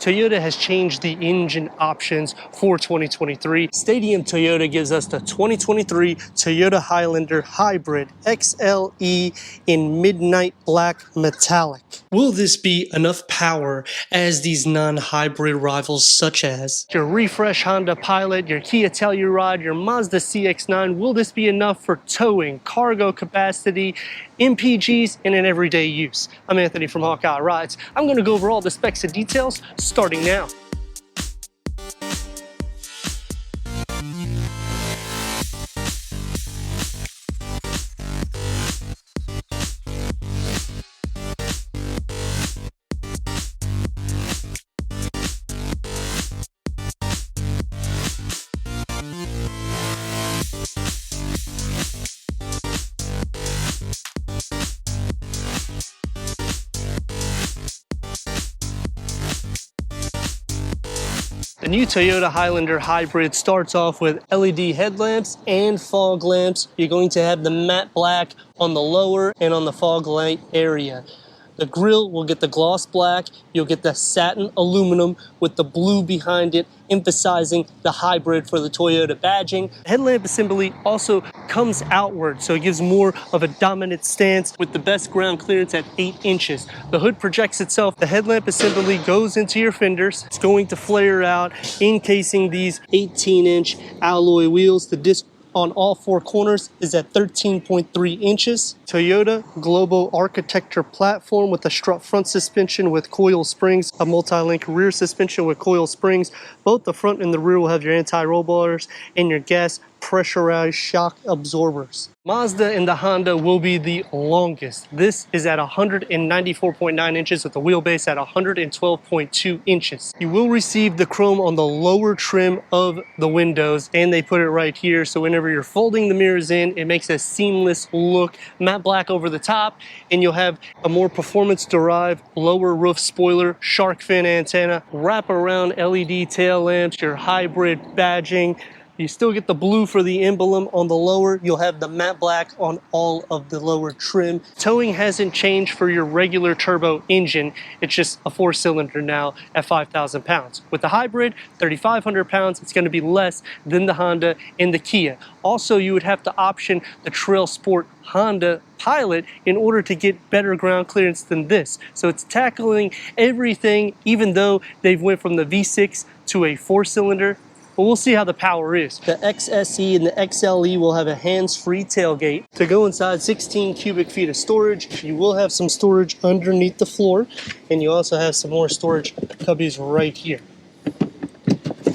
Toyota has changed the engine options for 2023. Stadium Toyota gives us the 2023 Toyota Highlander Hybrid XLE in midnight black metallic. Will this be enough power as these non-hybrid rivals such as your refresh Honda Pilot, your Kia Telluride, your Mazda CX-9? Will this be enough for towing, cargo capacity, mpgs, and in everyday use? I'm Anthony from Hawkeye Rides. I'm going to go over all the specs and details starting now. The new Toyota Highlander Hybrid starts off with LED headlamps and fog lamps. You're going to have the matte black on the lower and on the fog light area. The grille will get the gloss black. You'll get the satin aluminum with the blue behind it, emphasizing the hybrid for the Toyota badging. Headlamp assembly also comes outward, so it gives more of a dominant stance with the best ground clearance at 8 inches. The hood projects itself. The headlamp assembly goes into your fenders. It's going to flare out, encasing these 18-inch alloy wheels. The disc on all 4 corners is at 13.3 inches. Toyota Global Architecture platform with a strut front suspension with coil springs, a multi-link rear suspension with coil springs. Both the front and the rear will have your anti-roll bars and your gas pressurized shock absorbers. Mazda and the Honda will be the longest. This is at 194.9 inches with the wheelbase at 112.2 inches. You will receive the chrome on the lower trim of the windows, and they put it right here, so whenever you're folding the mirrors in, it makes a seamless look. Matte black over the top, and you'll have a more performance-derived lower roof spoiler, shark fin antenna, wrap-around LED tail lamps, your hybrid badging. You still get the blue for the emblem on the lower. You'll have the matte black on all of the lower trim. Towing hasn't changed for your regular turbo engine. It's just a 4-cylinder now at 5,000 pounds. With the hybrid, 3,500 pounds, it's going to be less than the Honda and the Kia. Also, you would have to option the Trail Sport Honda Pilot in order to get better ground clearance than this. So it's tackling everything, even though they've went from the V6 to a 4-cylinder. But we'll see how the power is. The XSE and the XLE will have a hands-free tailgate. To go inside, 16 cubic feet of storage. You will have some storage underneath the floor, and you also have some more storage cubbies right here.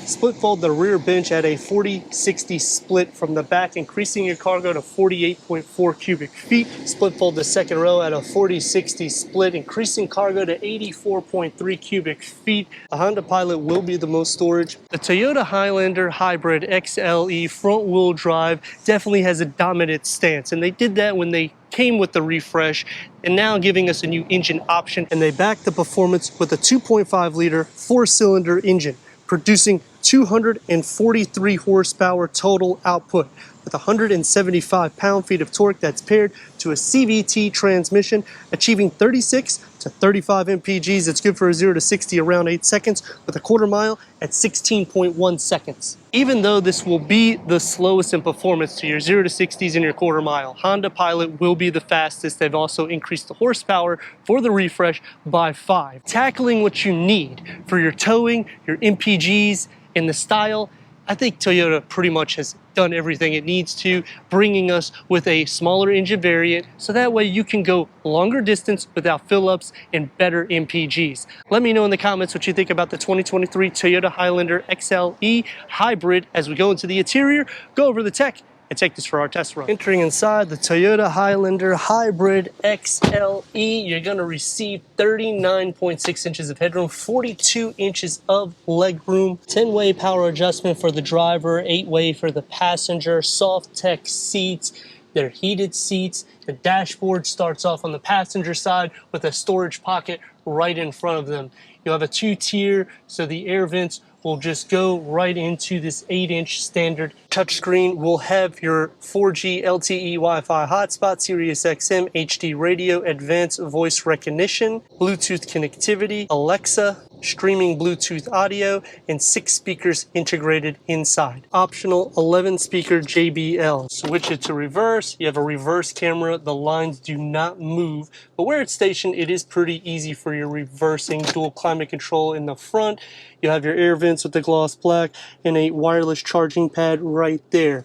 Split fold the rear bench at a 40-60 split from the back, increasing your cargo to 48.4 cubic feet. Split fold the second row at a 40-60 split, increasing cargo to 84.3 cubic feet. The Honda Pilot will be the most storage. The Toyota Highlander Hybrid XLE front-wheel drive definitely has a dominant stance, and they did that when they came with the refresh, and now giving us a new engine option. And they back the performance with a 2.5-liter 4-cylinder engine, producing 243 horsepower total output with 175 pound-feet of torque that's paired to a CVT transmission, achieving 36 to 35 mpgs. It's good for a 0 to 60 around 8 seconds with a quarter mile at 16.1 seconds. Even though this will be the slowest in performance to your 0 to 60s in your quarter mile, Honda Pilot will be the fastest. They've also increased the horsepower for the refresh by 5. Tackling what you need for your towing, your mpgs, and the style, I think Toyota pretty much has done everything it needs to, bringing us with a smaller engine variant, so that way you can go longer distance without fill-ups and better mpgs. Let me know in the comments what you think about the 2023 Toyota Highlander XLE Hybrid. As we go into the interior, go over the tech, and take this for our test run. Entering inside the Toyota Highlander Hybrid XLE, you're going to receive 39.6 inches of headroom, 42 inches of legroom, 10-way power adjustment for the driver, 8-way for the passenger, soft tech seats. They're heated seats. The dashboard starts off on the passenger side with a storage pocket right in front of them. You'll have a 2-tier, so the air vents will just go right into this 8-inch standard touchscreen. We'll have your 4G LTE Wi-Fi hotspot, Sirius XM, HD radio, advanced voice recognition, Bluetooth connectivity, Alexa, streaming Bluetooth audio, and 6 speakers integrated inside. Optional 11 speaker JBL. Switch it to reverse. You have a reverse camera. The lines do not move, but where it's stationed, it is pretty easy for your reversing. Dual climate control in the front. You have your air vents with the gloss black and a wireless charging pad right there.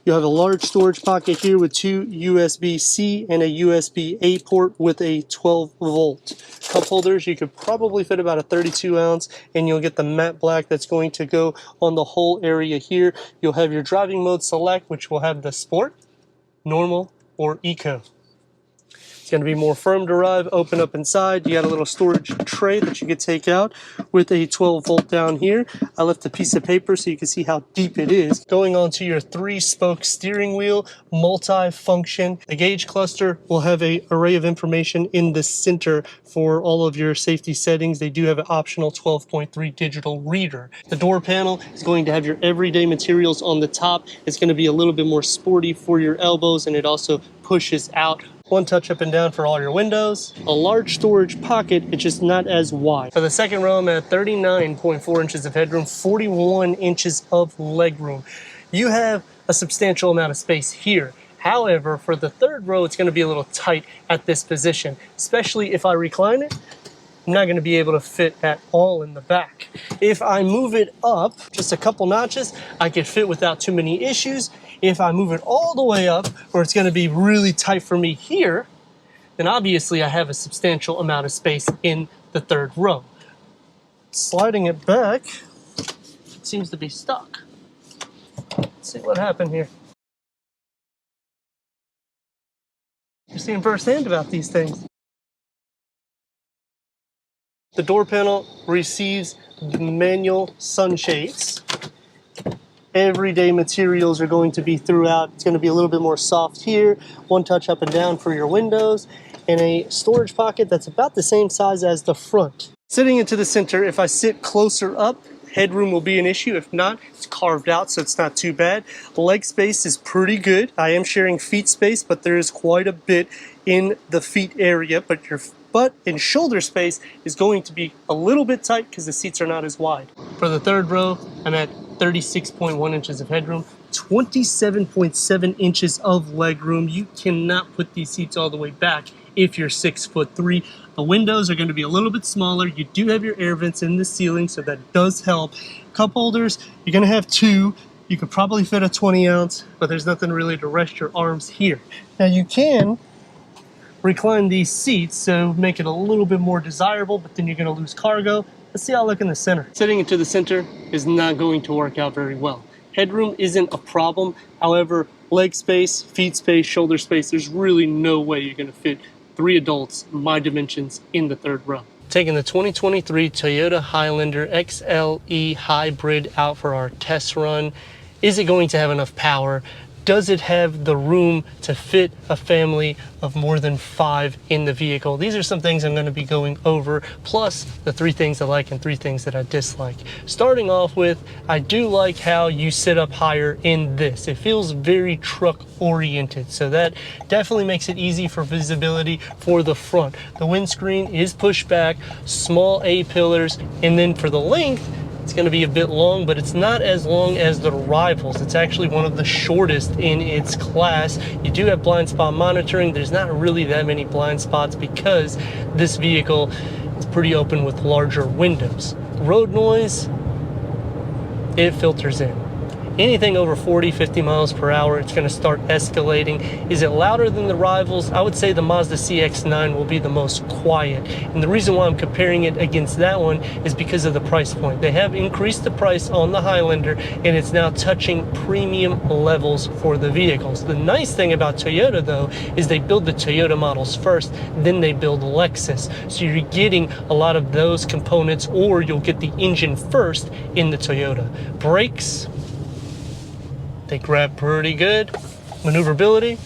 You have a large storage pocket here with 2 USB-C and a USB-A port with a 12-volt. Cup holders, you could probably fit about a 32 ounce, and you'll get the matte black that's going to go on the whole area here. You'll have your driving mode select, which will have the Sport, Normal, or Eco. It's going to be more firm to drive. Open up inside. You got a little storage tray that you could take out with a 12-volt down here. I left a piece of paper so you can see how deep it is. Going on to your 3-spoke steering wheel, multi-function. The gauge cluster will have an array of information in the center for all of your safety settings. They do have an optional 12.3 digital reader. The door panel is going to have your everyday materials on the top. It's going to be a little bit more sporty for your elbows, and it also pushes out. One touch up and down for all your windows. A large storage pocket, it's just not as wide. For the second row, I'm at 39.4 inches of headroom, 41 inches of legroom. You have a substantial amount of space here. However, for the third row, it's going to be a little tight at this position, especially if I recline it. I'm not going to be able to fit at all in the back. If I move it up just a couple notches, I can fit without too many issues. If I move it all the way up, where it's going to be really tight for me here, then obviously I have a substantial amount of space in the third row. Sliding it back, it seems to be stuck. Let's see what happened here. You're seeing firsthand about these things. The door panel receives the manual sunshades. Everyday materials are going to be throughout. It's going to be a little bit more soft here. One touch up and down for your windows. And a storage pocket that's about the same size as the front. Sitting into the center, if I sit closer up, headroom will be an issue. If not, it's carved out, so it's not too bad. Leg space is pretty good. I am sharing feet space, but there is quite a bit in the feet area. But your butt and shoulder space is going to be a little bit tight because the seats are not as wide. For the third row, I'm at 36.1 inches of headroom, 27.7 inches of legroom. You cannot put these seats all the way back if you're 6'3". The windows are going to be a little bit smaller. You do have your air vents in the ceiling, so that does help. Cup holders, you're going to have 2. You could probably fit a 20 ounce, but there's nothing really to rest your arms here. Now you can recline these seats, so make it a little bit more desirable, but then you're going to lose cargo. Let's see how I look in the center. Sitting into the center is not going to work out very well. Headroom isn't a problem. However, leg space, feet space, shoulder space, there's really no way you're going to fit 3 adults my dimensions in the third row. Taking the 2023 Toyota Highlander XLE Hybrid out for our test run. Is it going to have enough power? Does it have the room to fit a family of more than 5 in the vehicle? These are some things I'm going to be going over, plus the 3 things I like and 3 things that I dislike. Starting off with, I do like how you sit up higher in this. It feels very truck oriented, so that definitely makes it easy for visibility for the front. The windscreen is pushed back, small A-pillars, and then for the length, it's going to be a bit long, but it's not as long as the rivals. It's actually one of the shortest in its class. You do have blind spot monitoring. There's not really that many blind spots because this vehicle is pretty open with larger windows. Road noise, it filters in. Anything over 40, 50 miles per hour, it's going to start escalating. Is it louder than the rivals? I would say the Mazda CX-9 will be the most quiet. And the reason why I'm comparing it against that one is because of the price point. They have increased the price on the Highlander, and it's now touching premium levels for the vehicles. The nice thing about Toyota, though, is they build the Toyota models first, then they build Lexus. So you're getting a lot of those components, or you'll get the engine first in the Toyota. Brakes, they grab pretty good. Maneuverability,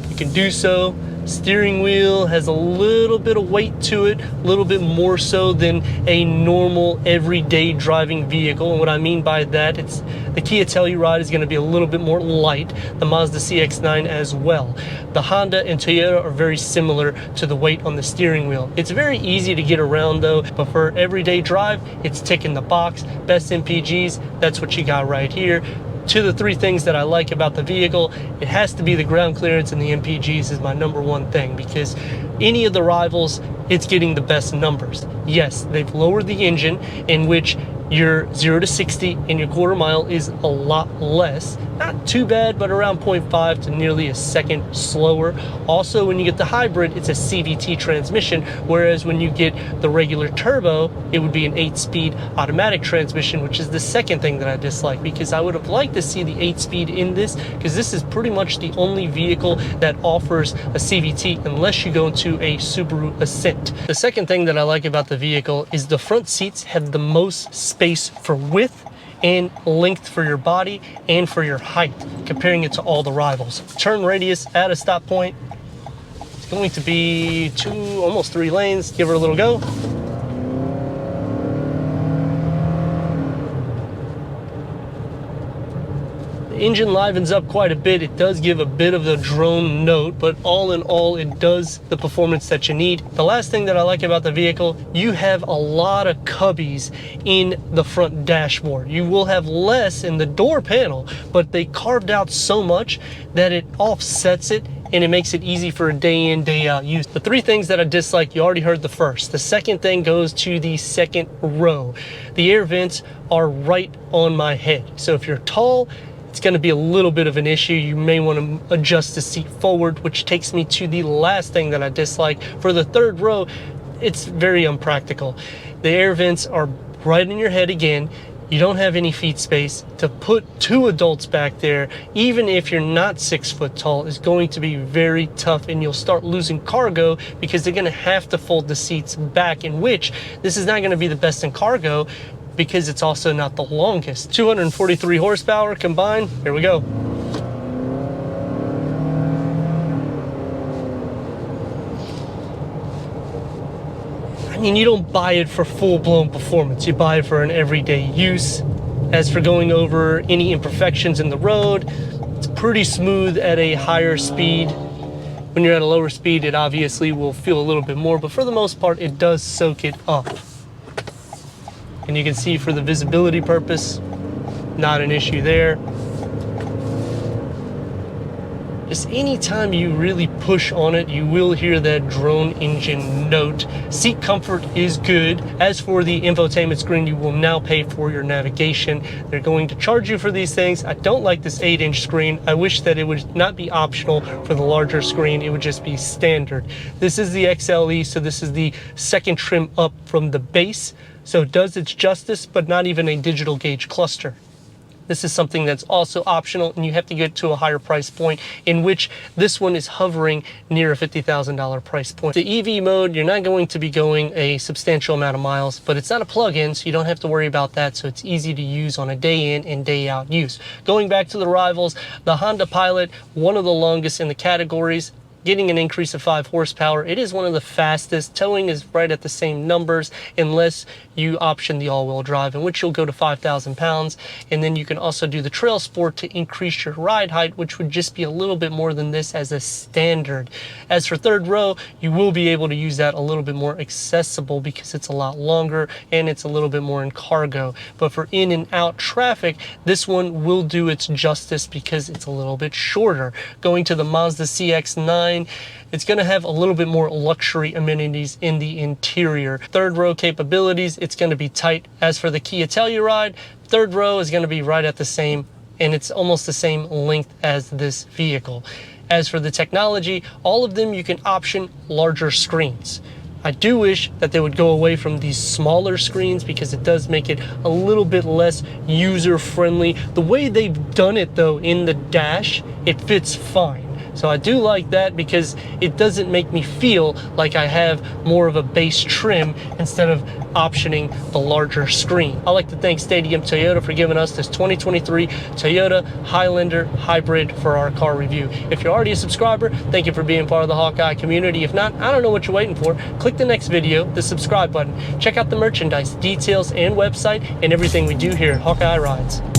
you can do so Steering wheel has a little bit of weight to it, a little bit more so than a normal everyday driving vehicle. And what I mean by that, it's the Kia Telluride is going to be a little bit more light, the Mazda CX-9 as well. The Honda and Toyota are very similar to the weight on the steering wheel. It's very easy to get around though, but for everyday drive, it's ticking the box. Best MPGs, that's what you got right here. To the three things that I like about the vehicle, it has to be the ground clearance, and the MPGs is my number one thing, because any of the rivals, it's getting the best numbers. Yes, they've lowered the engine, in which your 0 to 60 in your quarter mile is a lot less. Not too bad, but around 0.5 to nearly a second slower. Also, when you get the hybrid, it's a CVT transmission, whereas when you get the regular turbo, it would be an 8-speed automatic transmission, which is the second thing that I dislike, because I would have liked to see the 8-speed in this, because this is pretty much the only vehicle that offers a CVT unless you go into a Subaru Ascent. The second thing that I like about the vehicle is the front seats have the most space for width and length for your body and for your height, comparing it to all the rivals. Turn radius at a stop point, it's going to be almost 3 lanes. Give her a little go. The engine livens up quite a bit. It does give a bit of the drone note, but all in all, it does the performance that you need. The last thing that I like about the vehicle, you have a lot of cubbies in the front dashboard. You will have less in the door panel, but they carved out so much that it offsets it, and it makes it easy for a day in, day out use. The three things that I dislike, you already heard the first. The second thing goes to the second row. The air vents are right on my head. So if you're tall, it's going to be a little bit of an issue. You may want to adjust the seat forward, which takes me to the last thing that I dislike. For the third row, it's very unpractical. The air vents are right in your head again. You don't have any feet space. To put 2 adults back there, even if you're not 6 foot tall, is going to be very tough, and you'll start losing cargo because they're going to have to fold the seats back, in which this is not going to be the best in cargo, because it's also not the longest. 243 horsepower combined. Here we go. I mean, you don't buy it for full-blown performance. You buy it for an everyday use. As for going over any imperfections in the road, it's pretty smooth at a higher speed. When you're at a lower speed, it obviously will feel a little bit more, but for the most part, it does soak it up. And you can see, for the visibility purpose, not an issue there. Just anytime you really push on it, you will hear that drone engine note. Seat comfort is good. As for the infotainment screen, you will now pay for your navigation. They're going to charge you for these things. I don't like this 8-inch screen. I wish that it would not be optional for the larger screen. It would just be standard. This is the XLE, so this is the second trim up from the base. So it does its justice, but not even a digital gauge cluster. This is something that's also optional, and you have to get to a higher price point, in which this one is hovering near a $50,000 price point. The EV mode, you're not going to be going a substantial amount of miles, but it's not a plug-in, so you don't have to worry about that. So it's easy to use on a day in and day out use. Going back to the rivals, the Honda Pilot, one of the longest in the categories, getting an increase of 5 horsepower. It is one of the fastest. Towing is right at the same numbers, unless you option the all-wheel drive, in which you'll go to 5,000 pounds. And then you can also do the Trail Sport to increase your ride height, which would just be a little bit more than this as a standard. As for third row, you will be able to use that a little bit more accessible, because it's a lot longer and it's a little bit more in cargo. But for in and out traffic, this one will do its justice because it's a little bit shorter. Going to the Mazda CX-9, it's going to have a little bit more luxury amenities in the interior. Third row capabilities, it's going to be tight. As for the Kia Telluride, third row is going to be right at the same, and it's almost the same length as this vehicle. As for the technology, all of them you can option larger screens. I do wish that they would go away from these smaller screens, because it does make it a little bit less user-friendly. The way they've done it though in the dash, it fits fine. So I do like that because it doesn't make me feel like I have more of a base trim instead of optioning the larger screen. I'd like to thank Stadium Toyota for giving us this 2023 Toyota Highlander hybrid for our car review. If you're already a subscriber, thank you for being part of the Hawkeye community. If not, I don't know what you're waiting for. Click the next video, the subscribe button. Check out the merchandise, details, and website, and everything we do here at Hawkeye Rides.